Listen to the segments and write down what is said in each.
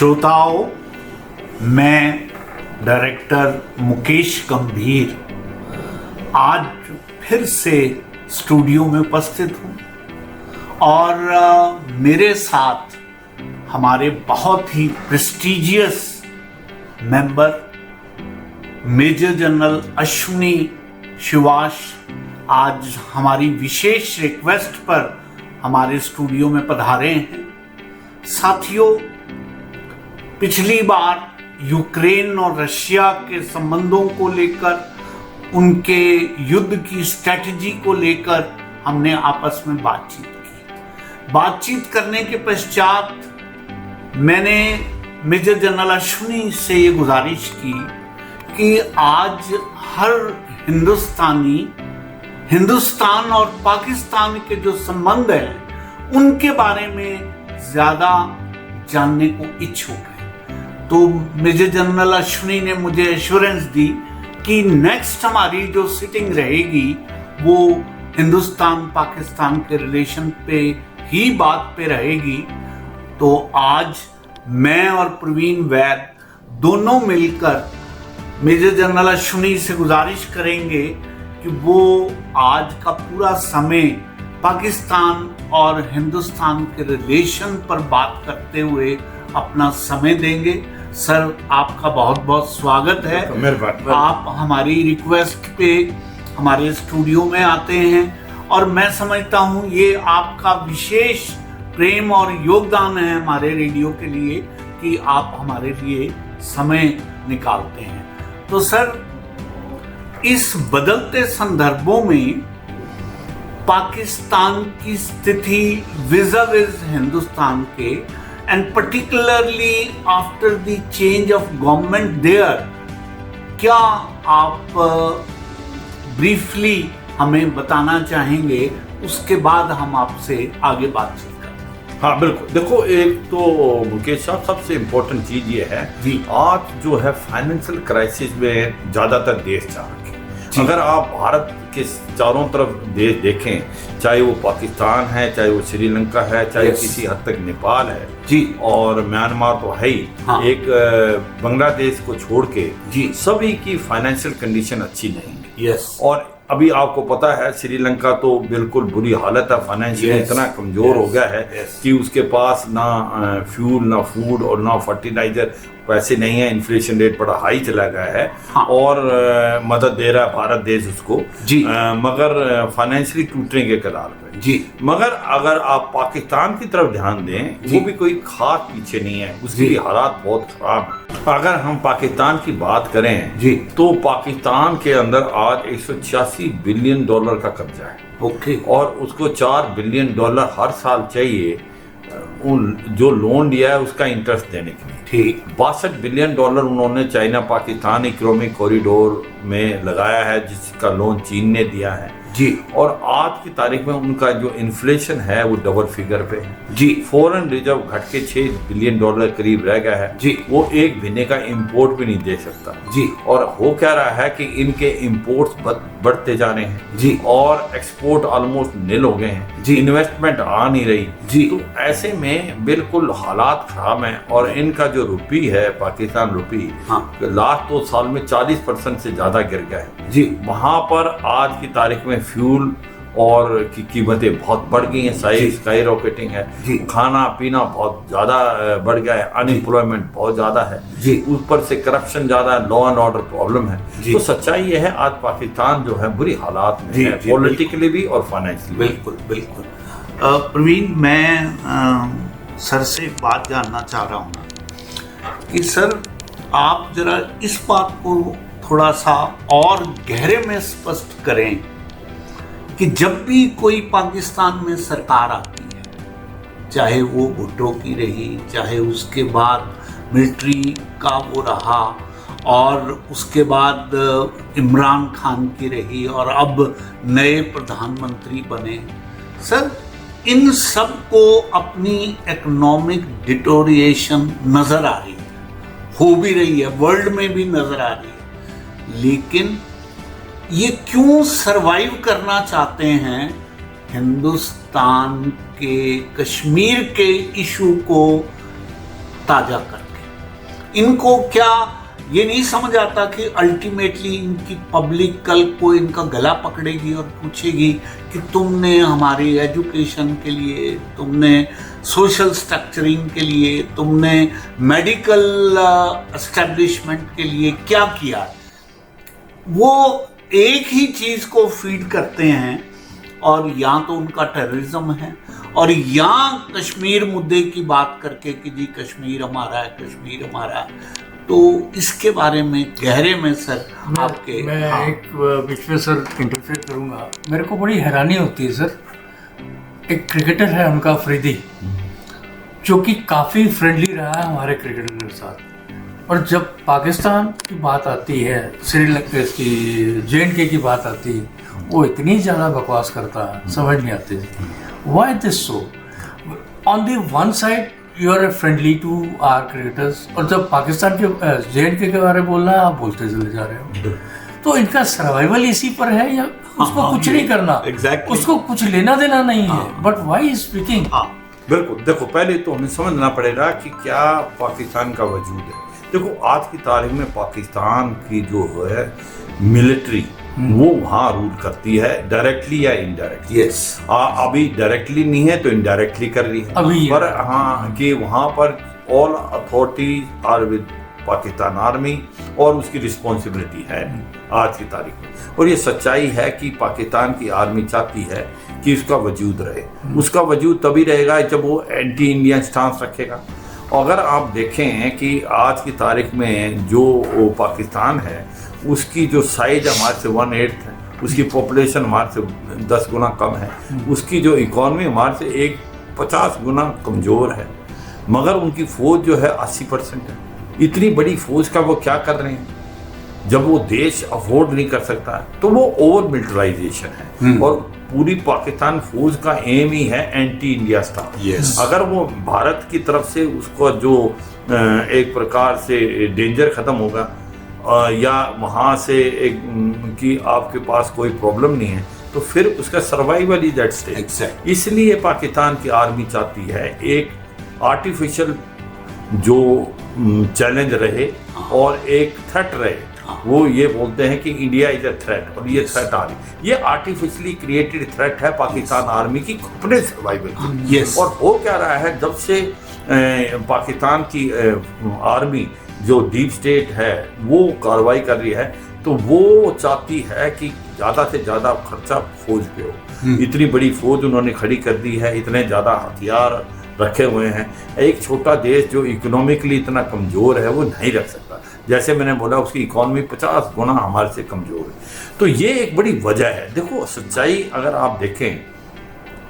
श्रोताओं, मैं डायरेक्टर मुकेश गंभीर आज फिर से स्टूडियो में उपस्थित हूँ और मेरे साथ हमारे बहुत ही prestigious member major general Ashwini Shrivas आज हमारी विशेष रिक्वेस्ट पर हमारे स्टूडियो में पधारे हैं। साथियों, पिछली बार यूक्रेन और रशिया के संबंधों को लेकर, उनके युद्ध की स्ट्रैटेजी को लेकर हमने आपस में बातचीत करने के पश्चात मैंने मेजर जनरल अश्विनी से ये गुजारिश की कि आज हर हिंदुस्तान और पाकिस्तान के जो संबंध हैं उनके बारे में ज़्यादा जानने को इच्छुक है। तो मेजर जनरल अश्विनी ने मुझे एश्योरेंस दी कि नेक्स्ट हमारी जो सिटिंग रहेगी वो हिंदुस्तान पाकिस्तान के रिलेशन पे ही बात पे रहेगी। तो आज मैं और प्रवीण वैद दोनों मिलकर मेजर जनरल अश्विनी से गुजारिश करेंगे कि वो आज का पूरा समय पाकिस्तान और हिंदुस्तान के रिलेशन पर बात करते हुए अपना समय देंगे। सर, आपका बहुत बहुत स्वागत है। आप हमारी रिक्वेस्ट पे हमारे स्टूडियो में आते हैं और मैं समझता हूँ ये आपका विशेष प्रेम और योगदान है हमारे रेडियो के लिए कि आप हमारे लिए समय निकालते हैं। तो सर, इस बदलते संदर्भों में पाकिस्तान की स्थिति विज़ हिंदुस्तान के and particularly after the change of government there, क्या आप ब्रीफली हमें बताना चाहेंगे? उसके बाद हम आपसे आगे बातचीत करें। हाँ बिल्कुल। देखो, एक तो मुकेश साहब, सबसे इम्पोर्टेंट चीज ये है जी, आज जो है फाइनेंशियल क्राइसिस में ज्यादातर देश जा रखे हैं। अगर आप भारत के चारों तरफ देश देखें, चाहे वो पाकिस्तान है, चाहे वो श्रीलंका है, चाहे किसी हद तक नेपाल है जी, और म्यांमार तो है ही, हाँ, एक बांग्लादेश को छोड़ के जी, सभी की फाइनेंशियल कंडीशन अच्छी नहीं है। और अभी आपको पता है श्रीलंका तो बिल्कुल बुरी हालत है, फाइनेंशियल इतना कमजोर हो गया है कि उसके पास ना फ्यूल, ना फूड और ना फर्टिलाइजर पैसे नहीं है। इन्फ्लेशन रेट बड़ा हाई चला गया है, हाँ, और मदद दे रहा है भारत देश उसको जी, मगर फाइनेंशियली टूटने के कगार पे जी। मगर अगर आप पाकिस्तान की तरफ ध्यान दें, वो भी कोई खास पीछे नहीं है, उसके भी हालात बहुत खराब है। अगर हम पाकिस्तान की बात करें जी, तो पाकिस्तान के अंदर आज 186 बिलियन डॉलर का कर्जा है। ओके। और उसको 4 बिलियन डॉलर हर साल चाहिए जो लोन लिया है उसका इंटरेस्ट देने के लिए। ठीक। 62 बिलियन डॉलर उन्होंने चाइना पाकिस्तान इकोनॉमिक कॉरिडोर में लगाया है, जिसका लोन चीन ने दिया है जी। और आज की तारीख में उनका जो इन्फ्लेशन है वो डबल फिगर पे है जी। फॉरेन रिजर्व घट के 6 बिलियन डॉलर करीब रह गया है जी। वो एक महीने का इंपोर्ट भी नहीं दे सकता जी। और हो क्या रहा है कि इनके इंपोर्ट्स बढ़ते जा रहे हैं जी, और एक्सपोर्ट ऑलमोस्ट निल हो गए हैं जी। इन्वेस्टमेंट आ नहीं रही जी। तो ऐसे में बिल्कुल हालात खराब हैं। और इनका जो रुपी है, पाकिस्तान रुपी, हाँ, लास्ट 2 साल में 40% से ज्यादा गिर गया है जी। वहां पर आज की तारीख में फ्यूल और की कीमतें बहुत बढ़ गई हैं, स्काई रॉकेटिंग है जी। खाना पीना बहुत ज्यादा बढ़ गया है, अनएम्प्लॉयमेंट बहुत ज्यादा है जी। ऊपर से करप्शन ज्यादा है, लॉ एंड ऑर्डर प्रॉब्लम है जी। तो सच्चाई ये है, आज पाकिस्तान जो है बुरी हालात में है, पॉलिटिकली भी और फाइनेंशियली। बिल्कुल बिल्कुल। प्रवीण, मैं सर से एक बात जानना चाह रहा हूँ कि सर, आप जरा इस बात को थोड़ा सा और गहरे में स्पष्ट करें कि जब भी कोई पाकिस्तान में सरकार आती है, चाहे वो भुट्टो की रही, चाहे उसके बाद मिलिट्री का वो रहा, और उसके बाद इमरान खान की रही, और अब नए प्रधानमंत्री बने, सर, इन सब को अपनी इकोनॉमिक डिटोरिएशन नजर आ रही है, हो भी रही है, वर्ल्ड में भी नजर आ रही है। लेकिन ये क्यों सरवाइव करना चाहते हैं हिंदुस्तान के कश्मीर के इशू को ताजा करके? इनको क्या ये नहीं समझ आता कि अल्टीमेटली इनकी पब्लिक कल को इनका गला पकड़ेगी और पूछेगी कि तुमने हमारी एजुकेशन के लिए, तुमने सोशल स्ट्रक्चरिंग के लिए, तुमने मेडिकल एस्टेब्लिशमेंट के लिए क्या किया। वो एक ही चीज़ को फीड करते हैं और या तो उनका टेररिज्म है और या कश्मीर मुद्दे की बात करके कि जी कश्मीर हमारा है, कश्मीर हमारा है। तो इसके बारे में गहरे में सर आपके मैं हाँ। एक बीच में सर इंटरफेयर करूंगा। मेरे को बड़ी हैरानी होती है सर, एक क्रिकेटर है उनका अफरीदी, जो कि काफ़ी फ्रेंडली रहा है हमारे क्रिकेटर के साथ, और जब पाकिस्तान की बात आती है, श्रीलंका की JNK की बात आती है, वो इतनी ज़्यादा बकवास करता है, समझ नहीं आती। Why this so? On the one side you are friendly to our cricketers, और जब पाकिस्तान के JNK के बारे में बोलना है आप बोलते चले जा रहे हो। तो इनका सर्वाइवल इसी पर है या उसको कुछ नहीं करना, exactly. उसको कुछ लेना देना नहीं है, बट वाई स्पीकिंग। बिल्कुल, देखो पहले तो हमें समझना पड़ेगा कि क्या पाकिस्तान का वजूद है। देखो आज की तारीख में पाकिस्तान की जो है मिलिट्री वो वहाँ रूल करती है, डायरेक्टली या इनडायरेक्टली। यस, अभी डायरेक्टली नहीं है तो इनडायरेक्टली कर रही है अभी पर हाँ कि वहाँ पर all authority are with Pakistan army और उसकी रिस्पॉन्सिबिलिटी है आज की तारीख में। और ये सच्चाई है कि पाकिस्तान की आर्मी चाहती है कि उसका वजूद रहे। उसका वजूद तभी रहेगा जब वो एंटी इंडियन स्टांस रखेगा। अगर आप देखें कि आज की तारीख में जो पाकिस्तान है उसकी जो साइज हमारे से 1/8 है, उसकी पॉपुलेशन हमारे से 10 गुना कम है, उसकी जो इकॉनमी हमारे से 50 गुना कमज़ोर है, मगर उनकी फ़ौज जो है 80% है। इतनी बड़ी फ़ौज का वो क्या कर रहे हैं? जब वो देश अफोर्ड नहीं कर सकता है तो वो ओवर मिलिटराइजेशन है। और पूरी पाकिस्तान फौज का एम ही है एंटी इंडिया स्टाफ। Yes. अगर वो भारत की तरफ से उसको जो एक प्रकार से डेंजर ख़त्म होगा या वहाँ से एक कि आपके पास कोई प्रॉब्लम नहीं है तो फिर उसका सर्वाइवल इज एट स्टेक। इसलिए पाकिस्तान की आर्मी चाहती है एक आर्टिफिशियल जो चैलेंज रहे और एक थ्रेट रहे। वो ये बोलते हैं कि इंडिया इज अ थ्रेट और ये थ्रेट आ रही, ये आर्टिफिशियली क्रिएटेड थ्रेट है पाकिस्तान आर्मी की अपने सर्वाइवल की। Yes. और हो क्या रहा है, जब से पाकिस्तान की आर्मी जो डीप स्टेट है वो कार्रवाई कर रही है तो वो चाहती है कि ज़्यादा से ज़्यादा खर्चा फौज पे हो। इतनी बड़ी फौज उन्होंने खड़ी कर दी है, इतने ज़्यादा हथियार रखे हुए हैं। एक छोटा देश जो इकोनॉमिकली इतना कमज़ोर है वो नहीं रख सकता। जैसे मैंने बोला उसकी इकॉनमी 50 गुना हमारे से कमज़ोर है। तो ये एक बड़ी वजह है। देखो सच्चाई अगर आप देखें,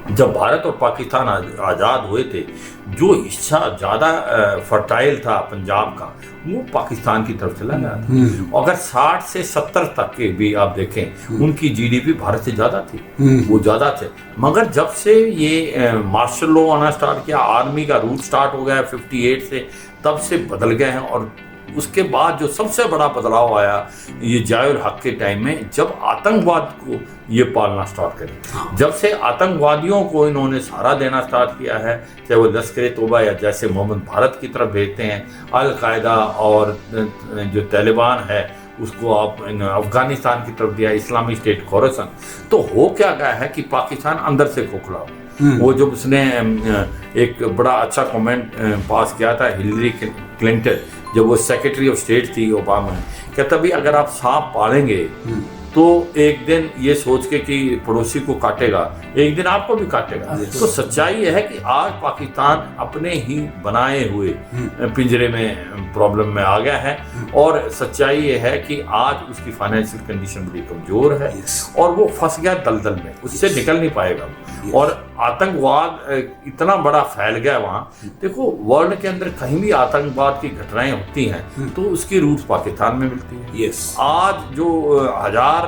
जब भारत और पाकिस्तान आज़ाद हुए थे, जो हिस्सा ज़्यादा फर्टाइल था पंजाब का वो पाकिस्तान की तरफ चला गया था। अगर 60 से 70 तक के भी आप देखें उनकी GDP भारत से ज़्यादा थी, वो ज़्यादा थे। मगर जब से ये मार्शल लॉ आना स्टार्ट किया, आर्मी का रूल स्टार्ट हो गया 58 से, तब से बदल गए हैं। और उसके बाद जो सबसे बड़ा बदलाव आया ये ज़िया-उल हक के टाइम में, जब आतंकवाद को ये पालना स्टार्ट करे, जब से आतंकवादियों को इन्होंने सहारा देना स्टार्ट किया है, चाहे वो लश्कर तोबा या जैसे मोहम्मद भारत की तरफ भेजते हैं, अल-कायदा और जो तालिबान है उसको आप अफगानिस्तान की तरफ दिया, इस्लामिक स्टेट खोरासान। तो हो क्या गया है कि पाकिस्तान अंदर से खोखला। वो जब उसने एक बड़ा अच्छा कमेंट पास किया था हिलरी क्लिंटन, जब वो सेक्रेटरी ऑफ स्टेट थी ओबामा में, कहता भी अगर आप सांप पालेंगे तो एक दिन ये सोच के कि पड़ोसी को काटेगा, एक दिन आपको भी काटेगा। तो सच्चाई ये है कि आज पाकिस्तान अपने ही बनाए हुए पिंजरे में प्रॉब्लम में आ गया है। और सच्चाई ये है कि आज उसकी फाइनेंशियल कंडीशन बड़ी कमज़ोर है और वो फंस गया दलदल में, उससे निकल नहीं पाएगा। और आतंकवाद इतना बड़ा फैल गया वहाँ। देखो वर्ल्ड के अंदर कहीं भी आतंकवाद की घटनाएं होती हैं तो उसकी रूट्स पाकिस्तान में मिलती है। आज जो 1000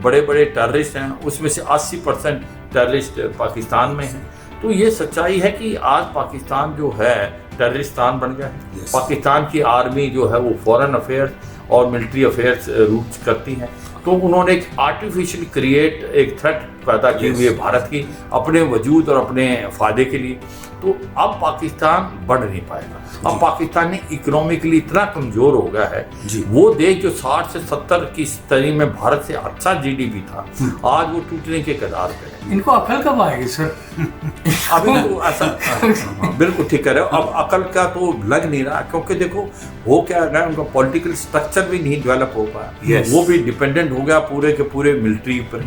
बड़े बड़े टेररिस्ट हैं उसमें से 80% टेररिस्ट पाकिस्तान में हैं। तो ये सच्चाई है कि आज पाकिस्तान जो है टेररिस्तान बन गया है। पाकिस्तान की आर्मी जो है वो फॉरेन अफेयर्स और मिलिट्री अफेयर्स रूट करती हैं। तो उन्होंने एक आर्टिफिशियल क्रिएट एक थ्रेट पैदा की हुई है भारत की अपने वजूद और अपने फायदे के लिए। तो अब पाकिस्तान बढ़ नहीं पाएगा। अब पाकिस्तान ने इकोनॉमिकली इतना कमजोर हो गया है, वो देश जो 60 से 70 की स्थिति में भारत से अच्छा जीडीपी था, आज वो टूटने के कगार पे है। इनको अकल कब आएगी सर? अभी तो ऐसा बिल्कुल ठीक कह रहे हो। अब अकल का तो लग नहीं रहा, क्योंकि देखो वो क्या है, उनका पॉलिटिकल स्ट्रक्चर भी नहीं डेवलप हो पाया। वो भी डिपेंडेंट हो गया पूरे के पूरे मिलिट्री पर।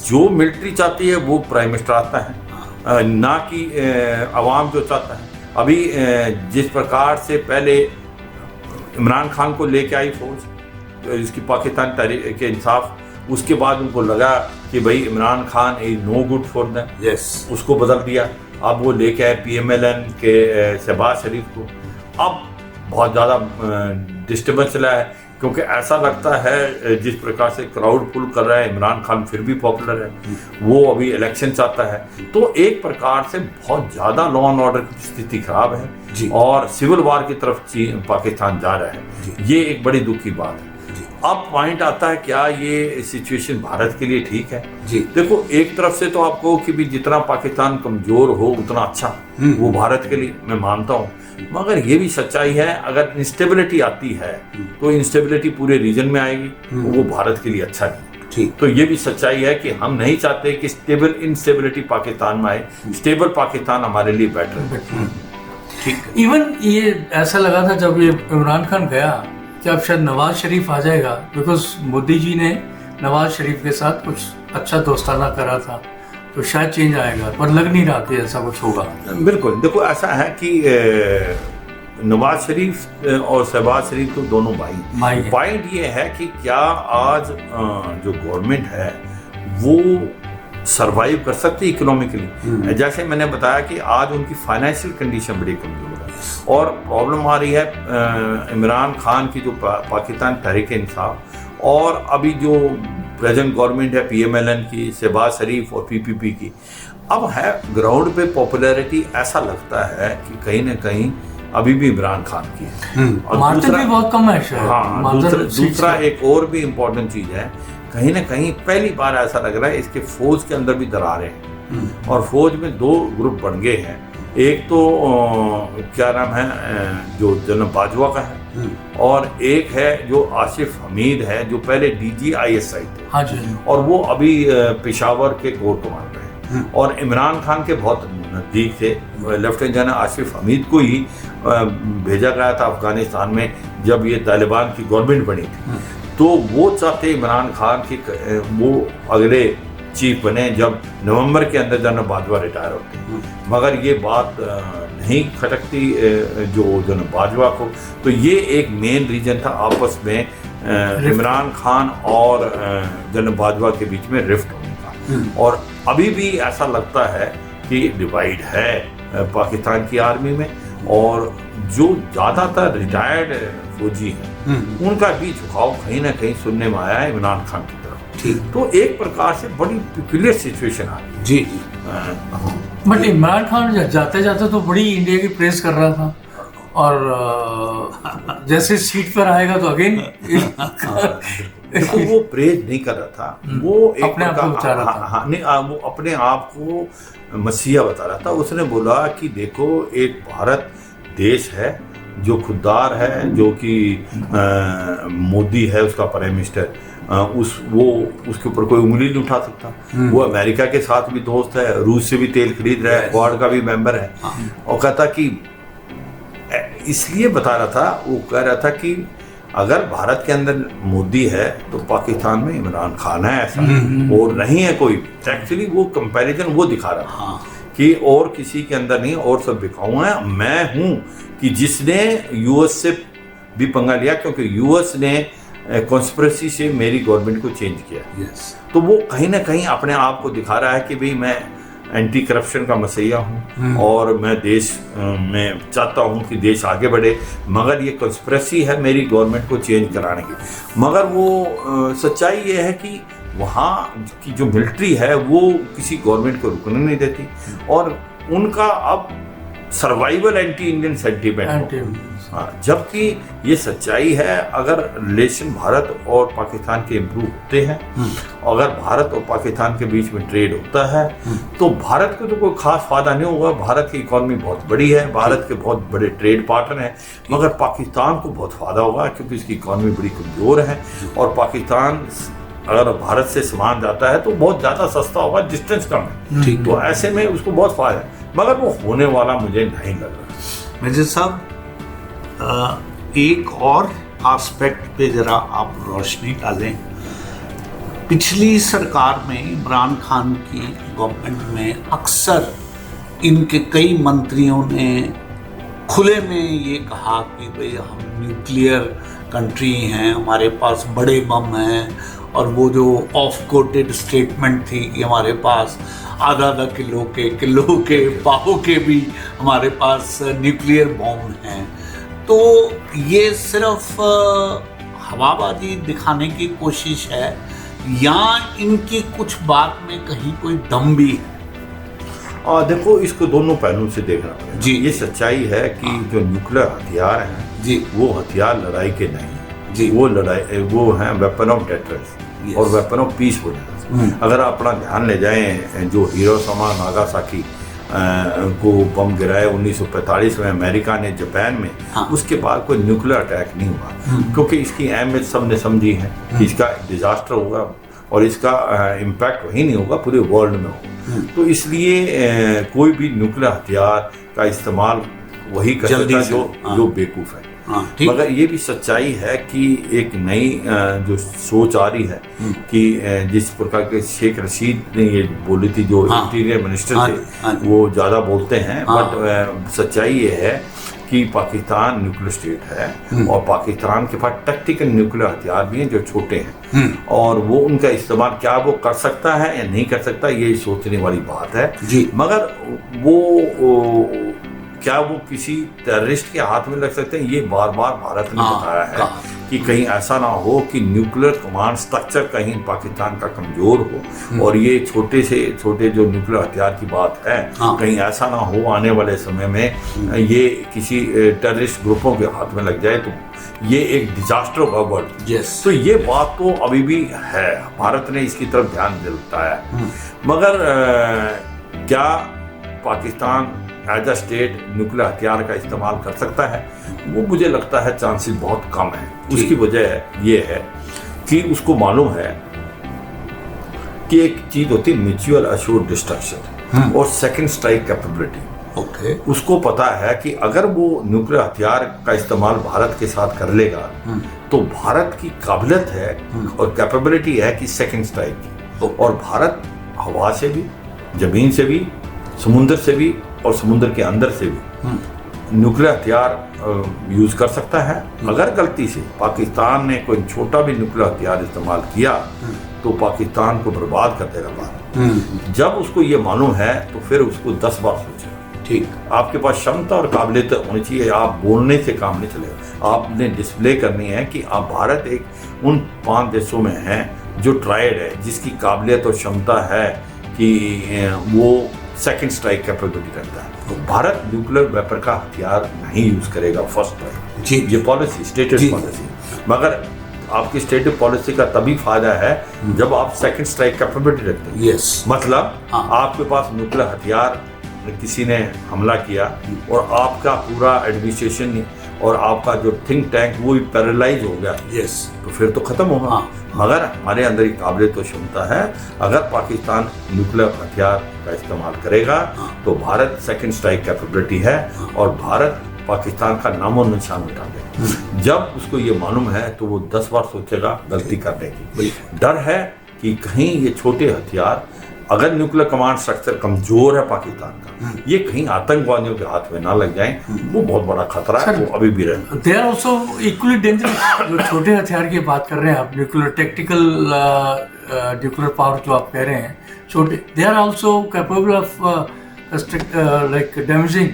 जो मिलिट्री चाहती है वो प्राइम मिनिस्टर आता है, ना कि अवाम जो चाहता है। अभी जिस प्रकार से पहले इमरान खान को लेके आई फौज, इसकी पाकिस्तान तहरीक इंसाफ, उसके बाद उनको लगा कि भाई Imran Khan is no good for them, उसको बदल दिया। अब वो लेके आए PMLN के शहबाज शरीफ को। अब बहुत ज़्यादा डिस्टर्बेंस चला है, क्योंकि ऐसा लगता है जिस प्रकार से क्राउड पुल कर रहा है, इमरान खान फिर भी पॉपुलर है, वो अभी इलेक्शन चाहता है। तो एक प्रकार से बहुत ज़्यादा लॉ एंड ऑर्डर की स्थिति खराब है और सिविल वार की तरफ पाकिस्तान जा रहा है। ये एक बड़ी दुख की बात है। अब पॉइंट आता है, क्या ये सिचुएशन भारत के लिए ठीक है? देखो, एक तरफ से तो आप कहो कि भी जितना पाकिस्तान कमजोर हो उतना अच्छा वो भारत के लिए, मैं मानता हूँ। मगर ये भी सच्चाई है, अगर इंस्टेबिलिटी आती है तो इंस्टेबिलिटी पूरे रीजन में आएगी, वो भारत के लिए अच्छा नहीं। तो ये भी सच्चाई है कि हम नहीं चाहते कि स्टेबल इंस्टेबिलिटी पाकिस्तान में आए। स्टेबल पाकिस्तान हमारे लिए बेटर है। ठीक। इवन ये ऐसा लगा था जब ये इमरान खान गया कि अब शायद नवाज शरीफ आ जाएगा, बिकॉज मोदी जी ने नवाज शरीफ के साथ कुछ अच्छा दोस्ताना करा था, तो शायद चेंज आएगा, पर लग नहीं रहा कि ऐसा कुछ होगा। बिल्कुल, देखो ऐसा है कि नवाज शरीफ और शहबाज शरीफ तो दोनों भाई। पॉइंट ये है कि क्या आज जो गवर्नमेंट है वो सरवाइव कर सकती है इकोनॉमिकली? जैसे मैंने बताया कि आज उनकी फाइनेंशियल कंडीशन बड़ी कमजोर है और प्रॉब्लम आ रही है इमरान खान की जो पाकिस्तान तहरीक इंसाफ और अभी जो प्रेजेंट गवर्नमेंट है PMLN की, शहबाज शरीफ और PPP की। अब है ग्राउंड पे पॉपुलैरिटी ऐसा लगता है कि कहीं ना कहीं अभी भी इमरान खान की है। और दूसरा भी बहुत कम है शायद। हाँ, दूसरा एक और भी इम्पोर्टेंट चीज है, कहीं ना कहीं पहली बार ऐसा लग रहा है इसके फौज के अंदर भी दरारें हैं और फौज में दो ग्रुप बन गए हैं। एक तो क्या नाम है जो जनरल बाजवा का है और एक है जो आसिफ हमीद है जो पहले DG/ISI थे। हाँ जी। और वो अभी पेशावर के कोर कमांडर हैं और इमरान खान के बहुत नज़दीक थे। लेफ्टिनेंट जनरल आसिफ हमीद को ही भेजा गया था अफगानिस्तान में जब ये तालिबान की गवर्नमेंट बनी थी। तो वो चाहते इमरान खान की वो अगले चीफ बने जब नवंबर के अंदर जनरल बाजवा रिटायर होते हैं। मगर ये बात नहीं खटकती जो जनरल बाजवा को। तो ये एक मेन रीजन था आपस में इमरान खान और जनरल बाजवा के बीच में रिफ्ट होने का। और अभी भी ऐसा लगता है कि डिवाइड है पाकिस्तान की आर्मी में और जो ज़्यादातर रिटायर्ड फौजी हैं उनका भी झुकाव कहीं ना कहीं सुनने में आया है इमरान खान की तरफ। तो एक प्रकार से बड़ी पिक्युलियर सिचुएशन आ रही। जी। बट इमरान खान जाते जाते तो बड़ी इंडिया की प्रेस कर रहा था और जैसे सीट पर आएगा तो अगेन देखो वो प्रेज नहीं कर रहा था, वो एक अपने आप को बता रहा था। नहीं, वो अपने आप को मसीहा बता रहा था। उसने बोला कि देखो एक भारत देश है जो खुददार है, जो कि मोदी है उसका प्राइम मिनिस्टर, उसके ऊपर कोई उंगली नहीं उठा सकता। वो अमेरिका के साथ भी दोस्त है, रूस से भी तेल खरीद रहा है, क्वाड का भी मेंबर है। और कहता कि इसलिए बता रहा था, वो कह रहा था कि अगर भारत के अंदर मोदी है तो पाकिस्तान में इमरान खान है, ऐसा और नहीं है कोई। एक्चुअली वो कंपैरिजन वो दिखा रहा था कि और किसी के अंदर नहीं, और सब बिकाऊ है। मैं हूं कि जिसने यूएस से भी पंगा लिया, क्योंकि यूएस ने कॉन्स्पिरेसी से मेरी गवर्नमेंट को चेंज किया। तो वो कहीं ना कहीं अपने आप को दिखा रहा है कि भाई मैं एंटी करप्शन का मसैया हूँ और मैं देश में चाहता हूँ कि देश आगे बढ़े, मगर ये कॉन्स्पिरेसी है मेरी गवर्नमेंट को चेंज कराने की। मगर वो सच्चाई ये है कि वहाँ की जो मिलिट्री है वो किसी गवर्नमेंट को रुकने नहीं देती और उनका अब सर्वाइवल एंटी इंडियन सेंटीमेंट हाँ, जबकि ये सच्चाई है, अगर रिलेशन भारत और पाकिस्तान के इम्प्रूव होते हैं, अगर भारत और पाकिस्तान के बीच में ट्रेड होता है, तो भारत को तो कोई खास फायदा नहीं होगा। भारत की इकॉनमी बहुत बड़ी है, भारत के बहुत बड़े ट्रेड पार्टनर हैं, मगर पाकिस्तान को बहुत फायदा होगा क्योंकि इसकी इकॉनमी बड़ी कमज़ोर है और पाकिस्तान अगर भारत से सामान जाता है तो बहुत ज़्यादा सस्ता होगा, डिस्टेंस कम है, तो ऐसे में उसको बहुत फायदा है, मगर वो होने वाला मुझे नहीं लग रहा। मेजर साहब, एक और एस्पेक्ट पे जरा आप रोशनी डालें। पिछली सरकार में इमरान खान की गवर्नमेंट में अक्सर इनके कई मंत्रियों ने खुले में ये कहा कि भाई हम न्यूक्लियर कंट्री हैं, हमारे पास बड़े बम हैं, और वो जो ऑफ कोटेड स्टेटमेंट थी कि हमारे पास आधा किलो के पाव के भी हमारे पास न्यूक्लियर बॉम्ब हैं। तो ये सिर्फ हवाबाजी दिखाने की कोशिश है या इनकी कुछ बात में कहीं कोई दम भी है? देखो, इसको दोनों पहलू से देखना पड़ेगा जी। ये सच्चाई है कि जो न्यूक्लियर हथियार हैं जी, वो हथियार लड़ाई के नहीं हैं जी, वो हैं वेपन ऑफ डेटरेंस और वेपन ऑफ पीस हो जाए। अगर आप अपना ध्यान ले जाएं, जो हिरोशिमा नागासाकी को बम गिराए 1945 में अमेरिका ने जापान में, उसके बाद कोई न्यूक्लियर अटैक नहीं हुआ क्योंकि इसकी अहमियत सबने समझी है कि इसका डिजास्टर होगा और इसका इम्पैक्ट वही नहीं होगा, पूरे वर्ल्ड में होगा। तो इसलिए कोई भी न्यूक्लियर हथियार का इस्तेमाल वही कर सकता है जो बेवकूफ़ है। मगर ये भी सच्चाई है कि एक नई जो सोच आ रही है कि जिस प्रकार के शेख रशीद ने ये बोली थी, जो इंटीरियर मिनिस्टर थे, वो ज़्यादा बोलते हैं, बट सच्चाई ये है कि पाकिस्तान न्यूक्लियर स्टेट है और पाकिस्तान के पास टैक्टिकल न्यूक्लियर हथियार भी हैं जो छोटे हैं, और वो उनका इस्तेमाल क्या वो कर सकता है या नहीं कर सकता, ये सोचने वाली बात है जी। मगर वो क्या वो किसी टेररिस्ट के हाथ में लग सकते हैं, ये बार बार भारत ने बताया है कि कहीं ऐसा ना हो कि न्यूक्लियर कमांड स्ट्रक्चर कहीं पाकिस्तान का कमजोर हो और ये छोटे से छोटे जो न्यूक्लियर हथियार की बात है, कहीं ऐसा ना हो आने वाले समय में ये किसी टेररिस्ट ग्रुपों के हाथ में लग जाए तो ये एक डिजास्टर होगा वर्ल्ड। तो ये बात तो अभी भी है, भारत ने इसकी तरफ ध्यान दिलाया है, मगर क्या Pakistan as a state nuclear हथियार का इस्तेमाल कर सकता है, वो मुझे लगता है चांसेस बहुत कम है। उसकी वजह ये है कि उसको मालूम है कि एक चीज होती है म्यूचुअल अश्योर्ड डिस्ट्रक्शन और सेकंड स्ट्राइक कैपेबिलिटी। उसको पता है कि अगर वो न्यूक्लियर हथियार का इस्तेमाल भारत के साथ कर लेगा तो भारत की काबिलियत है और कैपेबिलिटी है कि सेकंड स्ट्राइक की, और भारत हवा से भी, जमीन से भी, समुद्र से भी और समुद्र के अंदर से भी न्यूक्लियर हथियार यूज कर सकता है। अगर गलती से पाकिस्तान ने कोई छोटा भी न्यूक्लियर हथियार इस्तेमाल किया तो पाकिस्तान को बर्बाद कर देगा भारत। जब उसको ये मालूम है तो फिर उसको 10 बार सोचेगा। ठीक, आपके पास क्षमता और काबिलियत होनी चाहिए, आप बोलने से काम नहीं चलेगा, आपने डिस्प्ले करनी है कि आप भारत एक उन 5 देशों में है जो ट्राइड है, जिसकी काबिलियत और क्षमता है कि वो सेकंड स्ट्राइक कैपेबिलिटी रखता है। तो भारत न्यूक्लियर वेपन का हथियार नहीं यूज करेगा फर्स्ट स्ट्राइक जी। ये पॉलिसी स्टेटेड पॉलिसी, मगर आपकी स्टेटेड पॉलिसी का तभी फायदा है जब आप सेकंड स्ट्राइक कैपेबिलिटी रखते हैं। यस, मतलब आपके पास न्यूक्लियर हथियार, किसी ने हमला किया और आपका पूरा एडमिनिस्ट्रेशन और आपका जो थिंक टैंक वो भी पैरालाइज हो गया, यस, तो फिर तो खत्म होगा। मगर हमारे अंदर की काबिलियत और क्षमता है, अगर पाकिस्तान न्यूक्लियर हथियार का इस्तेमाल करेगा तो भारत सेकंड स्ट्राइक कैपेबिलिटी है और भारत पाकिस्तान का नामो निशान मिटा देगा। जब उसको ये मालूम है तो वो 10 बार सोचेगा गलती करने की। डर है कि कहीं ये छोटे हथियार, अगर न्यूक्लियर कमांड स्ट्रक्चर कमजोर है पाकिस्तान का, ये कहीं आतंकवादियों के हाथ में ना लग जाएं, वो बहुत बड़ा खतरा है, वो अभी भी रहे। They are also equally dangerous. जो छोटे हथियार की बात कर रहे हैं आप, न्यूक्लियर टेक्टिकल न्यूक्लियर पावर जो आप कह रहे हैं छोटे, they are also capable of like damaging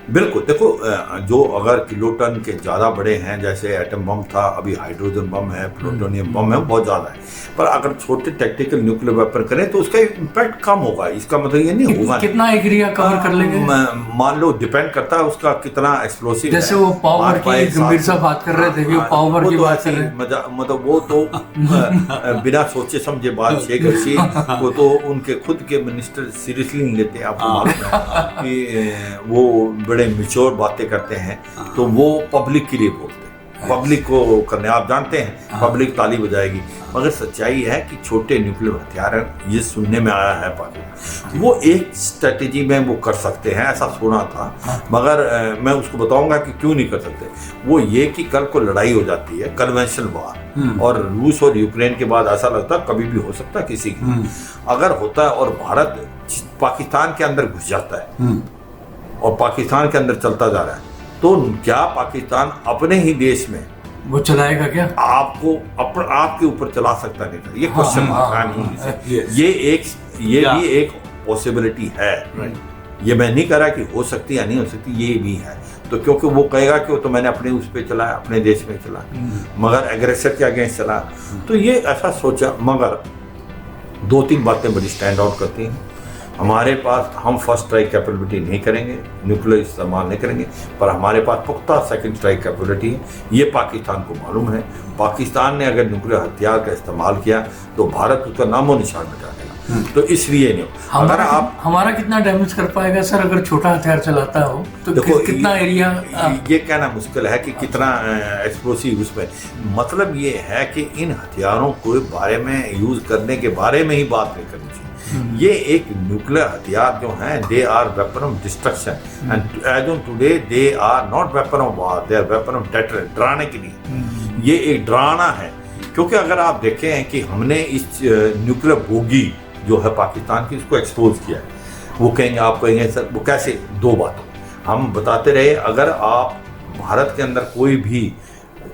बिल्कुल। देखो जो अगर किलोटन के ज़्यादा बड़े हैं, जैसे एटम बम था, अभी हाइड्रोजन बम है, प्लूटोनियम बम है, बहुत ज़्यादा है। पर अगर छोटे टैक्टिकल न्यूक्लियर वेपन करें तो उसका इम्पैक्ट कम होगा। इसका मतलब ये नहीं होगा कितना एरिया कवर कर लेंगे, मान लो डिपेंड करता है उसका कितना एक्सप्लोसिव। जैसे वो पावर की गंभीर साहब बात कर रहे थे कि पावर की बात कर रहे हैं, मतलब वो तो बिना सोचे समझे बात शेख रशीद को तो उनके खुद के मिनिस्टर सीरियसली नहीं लेते। आपको मालूम है कि वो बड़े मिच्योर बातें करते हैं, तो वो पब्लिक के लिए बोलते हैं, पब्लिक को करने। आप जानते हैं पब्लिक ताली बजाएगी, मगर सच्चाई है कि छोटे न्यूक्लियर हथियार ये सुनने में आया है पाकिस्तान वो एक स्ट्रेटेजी में वो कर सकते हैं, ऐसा सुना था। मगर मैं उसको बताऊंगा कि क्यों नहीं कर सकते। वो ये कि कल को लड़ाई हो जाती है, कन्वेंशनल वार, और रूस और यूक्रेन के बाद ऐसा लगता है कभी भी हो सकता है किसी की, अगर होता है और भारत पाकिस्तान के अंदर घुस जाता है और पाकिस्तान के अंदर चलता जा रहा है, तो क्या पाकिस्तान अपने ही देश में वो चलाएगा क्या? आपको आपके ऊपर चला सकता नहीं? ये क्वेश्चन नहीं। ये भी एक पॉसिबिलिटी है। ये मैं नहीं कह रहा कि हो सकती या नहीं हो सकती, ये भी है। तो क्योंकि वो कहेगा कि वो तो मैंने अपने उस पर चलाया, अपने देश में चला, मगर एग्रेसर के अगेंस्ट चला। तो ये ऐसा सोचा, मगर 2-3 बातें बड़ी स्टैंड आउट करती हैं। हमारे पास, हम फर्स्ट स्ट्राइक कैपेबिलिटी नहीं करेंगे, न्यूक्लियर इस्तेमाल नहीं करेंगे, पर हमारे पास पुख्ता सेकंड स्ट्राइक कैपेबिलिटी है। ये पाकिस्तान को मालूम है। पाकिस्तान ने अगर न्यूक्लियर हथियार का इस्तेमाल किया तो भारत उसका नामो निशान मिटा देगा। तो इसलिए नहीं, अगर आप हमारा कितना डैमेज कर पाएगा सर अगर छोटा हथियार चलाता हो तो? देखो कितना एरिया, ये कहना मुश्किल है कि कितना एक्सप्लोसिव उसमें। मतलब ये है कि इन हथियारों को बारे में यूज करने के बारे में ही बात नहीं करनी चाहिए। ये एक न्यूक्लियर हथियार जो हैं, they are weapon of destruction, and as on today they are not weapon of war, they are weapon of deterrent, डराने के लिए। ये एक डराना है, क्योंकि अगर आप देखें कि हमने इस न्यूक्लियर बोगी जो है पाकिस्तान की, उसको एक्सपोज किया है। वो कहेंगे, आप कहेंगे सर वो कैसे? 2 बातों हम बताते रहे, अगर आप भारत के अंदर कोई भी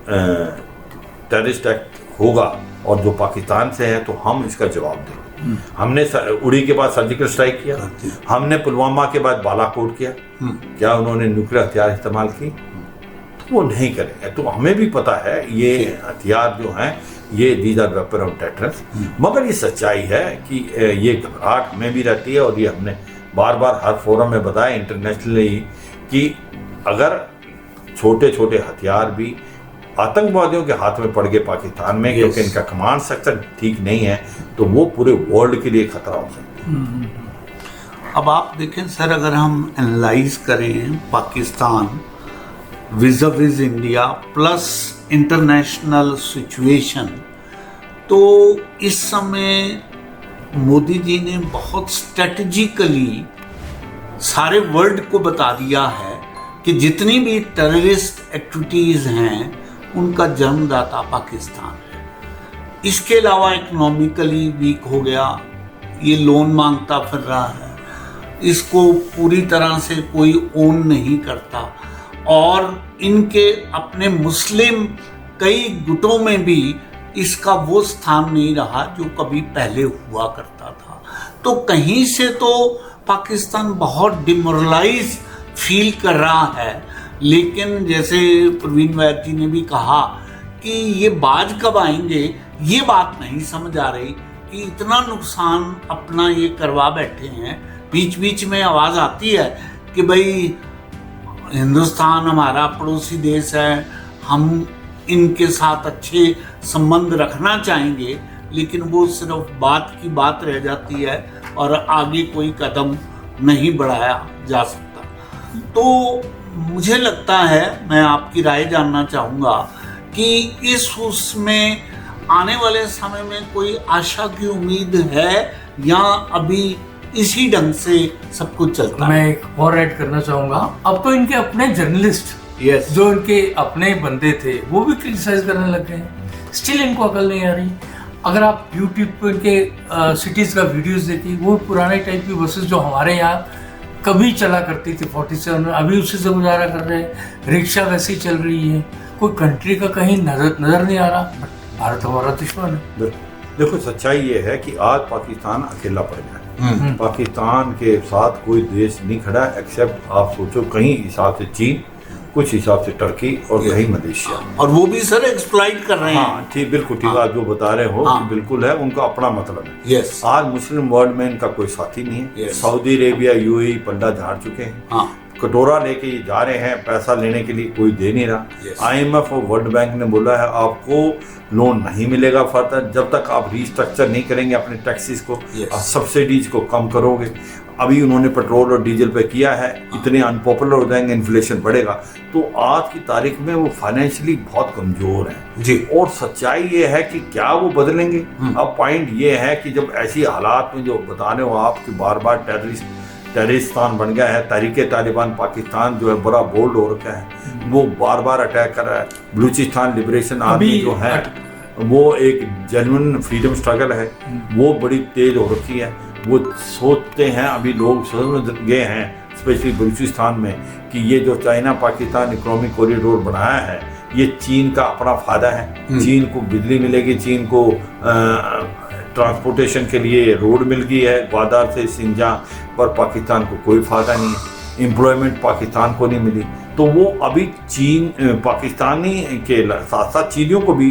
टेररिस्ट एक्ट होगा और जो पाकिस्तान से है, तो हम इसका जवाब देंगे। हमने उड़ी के बाद सर्जिकल स्ट्राइक किया, हमने पुलवामा के बाद बालाकोट किया, क्या उन्होंने न्यूक्लियर हथियार इस्तेमाल की? तो वो नहीं करेंगे। तो हमें भी पता है ये हथियार जो हैं, ये these are weapon of deterrence. मगर ये सच्चाई है कि ये घबराहट हमें भी रहती है, और ये हमने बार बार हर फोरम में बताया इंटरनेशनली कि अगर छोटे छोटे हथियार भी आतंकवादियों के हाथ में पड़ गए पाकिस्तान में, क्योंकि इनका कमांड स्ट्रक्चर ठीक नहीं है, तो वो पूरे वर्ल्ड के लिए खतरा हो सकता है। अब आप देखें सर, अगर हम एनालाइज करें Pakistan विज़ India plus international situation, तो इस समय मोदी जी ने बहुत स्ट्रेटजिकली सारे वर्ल्ड को बता दिया है कि जितनी भी टेररिस्ट एक्टिविटीज़ हैं उनका जन्मदाता पाकिस्तान है। इसके अलावा इकोनॉमिकली वीक हो गया, ये लोन मांगता फिर रहा है, इसको पूरी तरह से कोई ओन नहीं करता, और इनके अपने मुस्लिम कई गुटों में भी इसका वो स्थान नहीं रहा जो कभी पहले हुआ करता था। तो कहीं से तो पाकिस्तान बहुत डिमोरलाइज फील कर रहा है। लेकिन जैसे प्रवीण वैद जी ने भी कहा कि ये बाज कब आएंगे, ये बात नहीं समझ आ रही कि इतना नुकसान अपना ये करवा बैठे हैं। बीच बीच में आवाज़ आती है कि भाई हिंदुस्तान हमारा पड़ोसी देश है, हम इनके साथ अच्छे संबंध रखना चाहेंगे, लेकिन वो सिर्फ बात की बात रह जाती है और आगे कोई कदम नहीं बढ़ाया जा सकता। तो मुझे लगता है, मैं आपकी राय जानना चाहूँगा कि इस उसमें आने वाले समय में कोई आशा की उम्मीद है या अभी इसी ढंग से सब कुछ चलता है? मैं एक और ऐड करना चाहूँगा, अब तो इनके अपने जर्नलिस्ट जो इनके अपने बंदे थे वो भी क्रिटिसाइज करने लग गए हैं। स्टिल इनको अकल नहीं आ रही। अगर आप यूट्यूब पर इनके सिटीज़ का वीडियोस देखिए, वो पुराने टाइप की बसेस जो हमारे यहाँ कभी चला करती थी 47 में, अभी उसी से गुजारा कर रहे हैं। रिक्शा वैसी चल रही है, कोई कंट्री का कहीं नजर नहीं आ रहा। भारत हमारा दुश्मन है। देखो सच्चाई ये है कि आज पाकिस्तान अकेला पड़ गया है। पाकिस्तान के साथ कोई देश नहीं खड़ा एक्सेप्ट आप सोचो कहीं हिसाब से चीन, कुछ हिसाब से टर्की और कहीं मलेशिया। और वो भी सर एक्सप्लॉइट कर रहे हैं। हाँ ठीक, बिल्कुल ठीक आप जो बता रहे हो कि बिल्कुल है, उनका अपना मतलब है। यस। आज मुस्लिम वर्ल्ड में इनका कोई साथी नहीं है। Yes. सऊदी अरेबिया यूएई पल्ला झाड़ चुके हैं। हाँ। कटोरा लेके ये जा रहे हैं, पैसा लेने के लिए कोई दे नहीं रहा। Yes. IMF और वर्ल्ड बैंक ने बोला है आपको लोन नहीं मिलेगा फर्दर जब तक आप रीस्ट्रक्चर नहीं करेंगे अपने टैक्सेस को, Yes. सब्सिडीज को कम करोगे। अभी उन्होंने पेट्रोल और डीजल पे किया है, इतने अनपॉपुलर हो जाएंगे, इन्फ्लेशन बढ़ेगा। तो आज की तारीख में वो फाइनेंशियली बहुत कमजोर हैं जी। और सच्चाई ये है कि क्या वो बदलेंगे। अब पॉइंट ये है कि जब ऐसी हालात में जो बता रहे हो आप कि बार बार टेररिस्तान बन गया है, तहरीके तालिबान पाकिस्तान जो है बड़ा बोल्ड हो रखा है, वो बार बार अटैक कर रहा है। बलूचिस्तान लिबरेशन आर्मी जो है वो एक जेन्युइन फ्रीडम स्ट्रगल है, वो बड़ी तेज हो रखी है। वो सोचते हैं, अभी लोग समझ गए हैं स्पेशली बलूचिस्तान में कि ये जो चाइना पाकिस्तान इकोनॉमिक कॉरिडोर बनाया है ये चीन का अपना फायदा है। चीन को बिजली मिलेगी, चीन को ट्रांसपोर्टेशन के लिए रोड मिल गई है ग्वादार से सिंजा, पर पाकिस्तान को कोई फायदा नहीं है। एम्प्लॉयमेंट पाकिस्तान को नहीं मिली, तो वो अभी चीन पाकिस्तानी के साथ साथ चीनियों को भी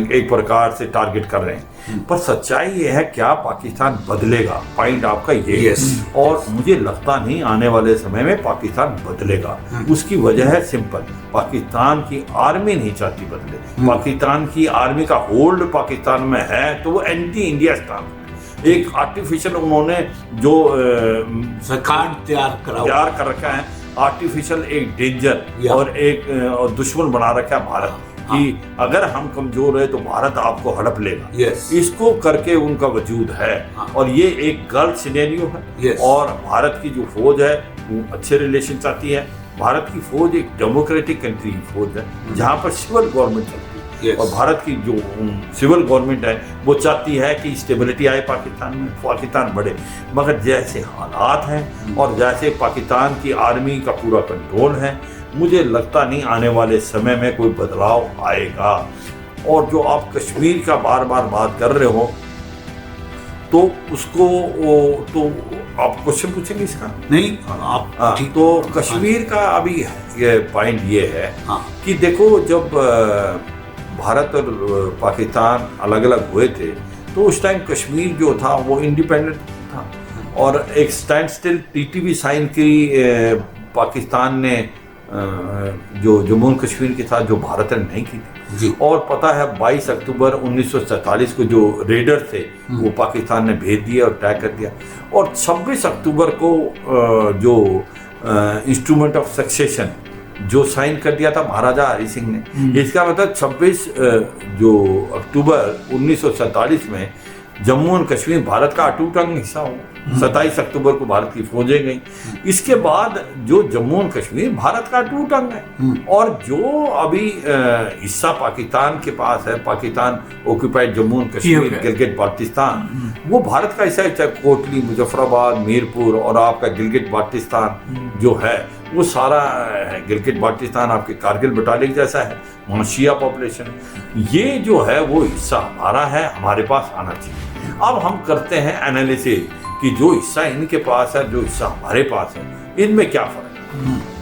एक प्रकार से टारगेट कर रहे हैं। पर सच्चाई ये है क्या पाकिस्तान बदलेगा, पॉइंट आपका ये Yes. और मुझे लगता नहीं आने वाले समय में पाकिस्तान बदलेगा। उसकी वजह है सिंपल, पाकिस्तान की आर्मी नहीं चाहती बदले। पाकिस्तान की आर्मी का होल्ड पाकिस्तान में है तो वो एंटी इंडिया स्टांस, एक आर्टिफिशियल उन्होंने जो सरकार तैयार कर रखा है, आर्टिफिशियल एक डेंजर और एक दुश्मन बना रखा है भारत कि अगर हम कमजोर है तो भारत आपको हड़प लेगा। Yes. इसको करके उनका वजूद है और ये एक गलत सिनेरियो है। Yes. और भारत की जो फौज है वो अच्छे रिलेशन चाहती है। भारत की फौज एक डेमोक्रेटिक कंट्री की फौज है जहाँ पर सिविल गवर्नमेंट चलती है। Yes. और भारत की जो सिविल गवर्नमेंट है वो चाहती है कि स्टेबिलिटी आए पाकिस्तान में, पाकिस्तान बढ़े। मगर जैसे हालात हैं और जैसे पाकिस्तान की आर्मी का पूरा कंट्रोल है, मुझे लगता नहीं आने वाले समय में कोई बदलाव आएगा। और जो आप कश्मीर का बार बार बात कर रहे हो तो उसको तो आप क्वेश्चन पूछेंगे इसका? नहीं आप ठीक। तो कश्मीर का अभी ये पॉइंट ये है कि देखो जब भारत और पाकिस्तान अलग अलग हुए थे तो उस टाइम कश्मीर जो था वो इंडिपेंडेंट था और एक स्टैंड स्टिल TTP साइन की पाकिस्तान ने जो जम्मू एंड कश्मीर के साथ जो भारत ने नहीं की थी। और पता है 22 अक्टूबर 1947 को जो रेडर थे वो पाकिस्तान ने भेज दिया और अटैक कर दिया। और 26 अक्टूबर को जो इंस्ट्रूमेंट ऑफ सक्सेशन जो साइन कर दिया था महाराजा हरि सिंह ने। इसका मतलब 26 जो अक्टूबर 1947 में जम्मू एंड कश्मीर भारत का अटूट अंग हिस्सा हो। 27 अक्टूबर को भारत की फौजें गई। इसके बाद जो जम्मू एंड कश्मीर भारत का अटूट अंग है और जो अभी हिस्सा पाकिस्तान के पास है, पाकिस्तान ऑक्यूपाइड जम्मू एंड कश्मीर गिलगित बाल्टिस्तान, वो भारत का हिस्सा है। चाहे कोटली, मुजफ्फराबाद, मीरपुर और आपका गिलगित बाल्टिस्तान जो है वो सारा गिलगित बाल्टिस्तान आपके कारगिल बटालियन जैसा है, वहाँ शिया पॉपुलेशन। ये जो है वो हिस्सा हमारा है, हमारे पास आना चाहिए। अब हम करते हैं एनालिसिस कि जो हिस्सा इनके पास है, जो हिस्सा हमारे पास है, इनमें क्या फर्क है।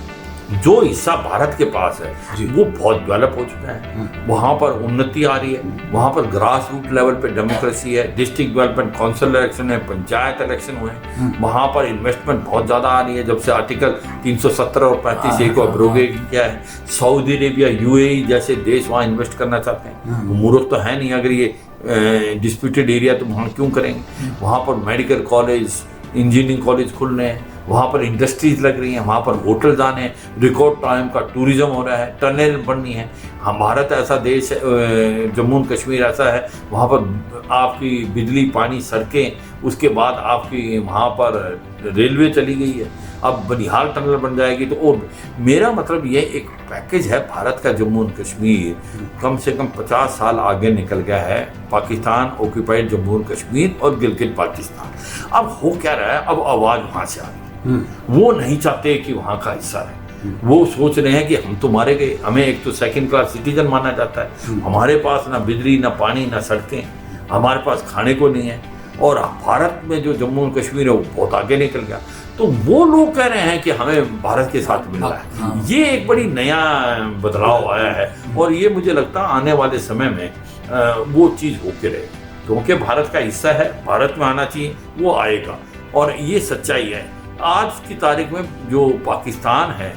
जो हिस्सा भारत के पास है वो बहुत डेवलप हो चुका है, वहाँ पर उन्नति आ रही है, वहाँ पर ग्रास रूट लेवल पे डेमोक्रेसी है, डिस्ट्रिक्ट डेवलपमेंट काउंसिल इलेक्शन है, पंचायत इलेक्शन हुए हैं, वहाँ पर इन्वेस्टमेंट बहुत ज़्यादा आ रही है जब से आर्टिकल 317 और 35A को अब्रोगेट किया है। सऊदी अरेबिया, UAE जैसे देश वहाँ इन्वेस्ट करना चाहते हैं, मूर्ख तो है नहीं। अगर ये डिस्प्यूटेड एरिया तो वहाँ क्यों करेंगे। वहाँ पर मेडिकल कॉलेज, इंजीनियरिंग कॉलेज खुल रहे हैं, वहाँ पर इंडस्ट्रीज लग रही हैं, वहाँ पर होटल आने हैं, रिकॉर्ड टाइम का टूरिज्म हो रहा है, टनल बननी है। हम भारत ऐसा देश है, जम्मू एंड कश्मीर ऐसा है, वहाँ पर आपकी बिजली, पानी, सड़कें, उसके बाद आपकी वहाँ पर रेलवे चली गई है, अब बनिहाल टनल बन जाएगी। तो और मेरा मतलब ये एक पैकेज है भारत का। जम्मू एंड कश्मीर कम से कम 50 साल आगे निकल गया है, पाकिस्तान ऑक्यूपाइड जम्मू एंड कश्मीर और गिलगित बाल्टिस्तान। अब हो क्या रहा है, अब आवाज़ वहाँ से आ रही है, वो नहीं चाहते कि वहाँ का हिस्सा रहे। वो सोच रहे हैं कि हम तो मारे गए, हमें एक तो सेकंड क्लास सिटीजन माना जाता है, हमारे पास ना बिजली, ना पानी, ना सड़कें, हमारे पास खाने को नहीं है, और भारत में जो जम्मू और कश्मीर है वो बहुत आगे निकल गया। तो वो लोग कह रहे हैं कि हमें भारत के साथ मिलना है। हाँ। ये एक बड़ी नया बदलाव आया है और ये मुझे लगता है आने वाले समय में वो चीज़ होके रहेगी, क्योंकि भारत का हिस्सा है, भारत में आना चाहिए, वो आएगा और ये सच्चाई है। आज की तारीख में जो पाकिस्तान है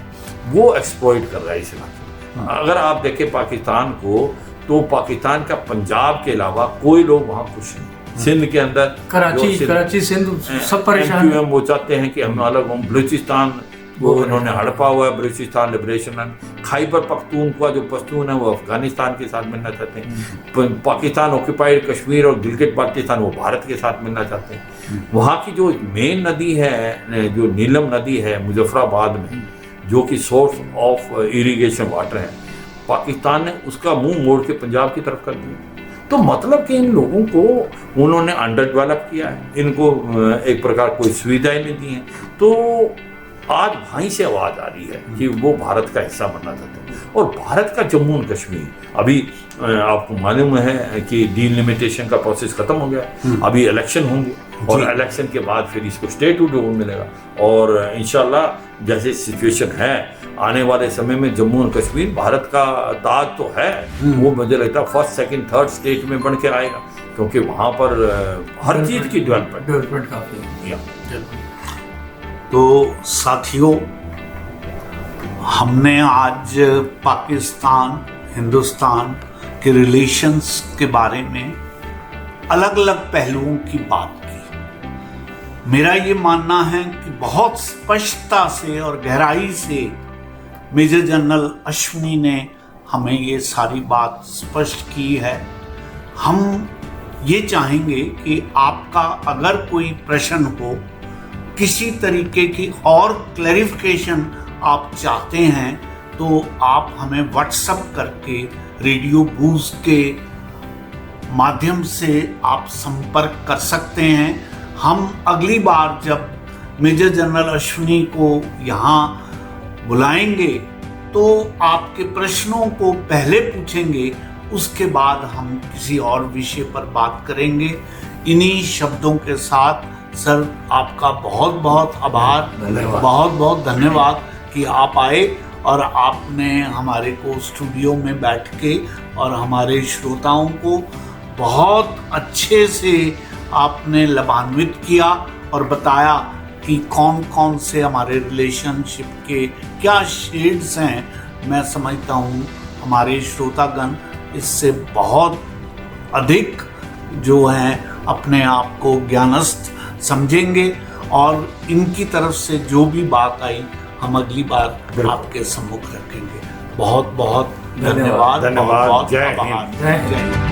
वो एक्सप्लॉइट कर रहा है इस इलाके में। अगर आप देखें पाकिस्तान को, तो पाकिस्तान का पंजाब के अलावा कोई लोग वहाँ खुश नहीं। सिंध के अंदर कराची सिंध सब परेशान है। वो चाहते हैं कि हम अलग हों। बलूचिस्तान वो उन्होंने हड़पा हुआ है, बलूचिस्तान लिबरेशन। खैबर पख्तूनख्वा जो पश्तून है वो अफगानिस्तान के साथ मिलना चाहते हैं। पाकिस्तान ऑक्यूपाइड कश्मीर और गिलगित बाल्टिस्तान वो भारत के साथ मिलना चाहते हैं। वहाँ की जो मेन नदी है, जो नीलम नदी है मुजफ्फराबाद में, जो कि सोर्स ऑफ इरिगेशन वाटर है, पाकिस्तान ने उसका मुंह मोड़ के पंजाब की तरफ कर दिया। तो मतलब कि इन लोगों को उन्होंने अंडर डेवलप किया है, इनको एक प्रकार कोई सुविधाएं नहीं दी हैं। तो आज वहीं से आवाज़ आ रही है कि वो भारत का हिस्सा बनना चाहते हैं। और भारत का जम्मू और कश्मीर, अभी आपको मालूम है कि डीलिमिटेशन का प्रोसेस खत्म हो गया, अभी इलेक्शन होंगे और इलेक्शन के बाद फिर इसको स्टेटहुड मिलेगा। और इंशाल्लाह जैसे सिचुएशन है आने वाले समय में जम्मू और कश्मीर भारत का ताज तो है, वो मुझे लगता है फर्स्ट सेकंड थर्ड स्टेट में बन के आएगा, क्योंकि वहाँ पर हर चीज़ की डेवलपमेंट काफ़ी है। तो साथियों, हमने आज पाकिस्तान हिंदुस्तान के रिलेशंस के बारे में अलग अलग पहलुओं की बात की। मेरा ये मानना है कि बहुत स्पष्टता से और गहराई से मेजर जनरल अश्विनी ने हमें ये सारी बात स्पष्ट की है। हम ये चाहेंगे कि आपका अगर कोई प्रश्न हो, किसी तरीके की और क्लैरिफिकेशन आप चाहते हैं, तो आप हमें व्हाट्सएप करके रेडियो बूस्ट के माध्यम से आप संपर्क कर सकते हैं। हम अगली बार जब मेजर जनरल अश्विनी को यहाँ बुलाएंगे तो आपके प्रश्नों को पहले पूछेंगे, उसके बाद हम किसी और विषय पर बात करेंगे। इन्हीं शब्दों के साथ सर, आपका बहुत बहुत आभार, बहुत बहुत धन्यवाद कि आप आए और आपने हमारे को स्टूडियो में बैठ के और हमारे श्रोताओं को बहुत अच्छे से आपने लाभान्वित किया और बताया कि कौन कौन से हमारे रिलेशनशिप के क्या शेड्स हैं। मैं समझता हूँ हमारे श्रोतागण इससे बहुत अधिक जो हैं अपने आप को ज्ञानस्थ समझेंगे और इनकी तरफ से जो भी बात आई हम अगली बार आपके सम्मुख रखेंगे। बहुत बहुत धन्यवाद। धन्यवाद। जय हिंद। जय हिंद।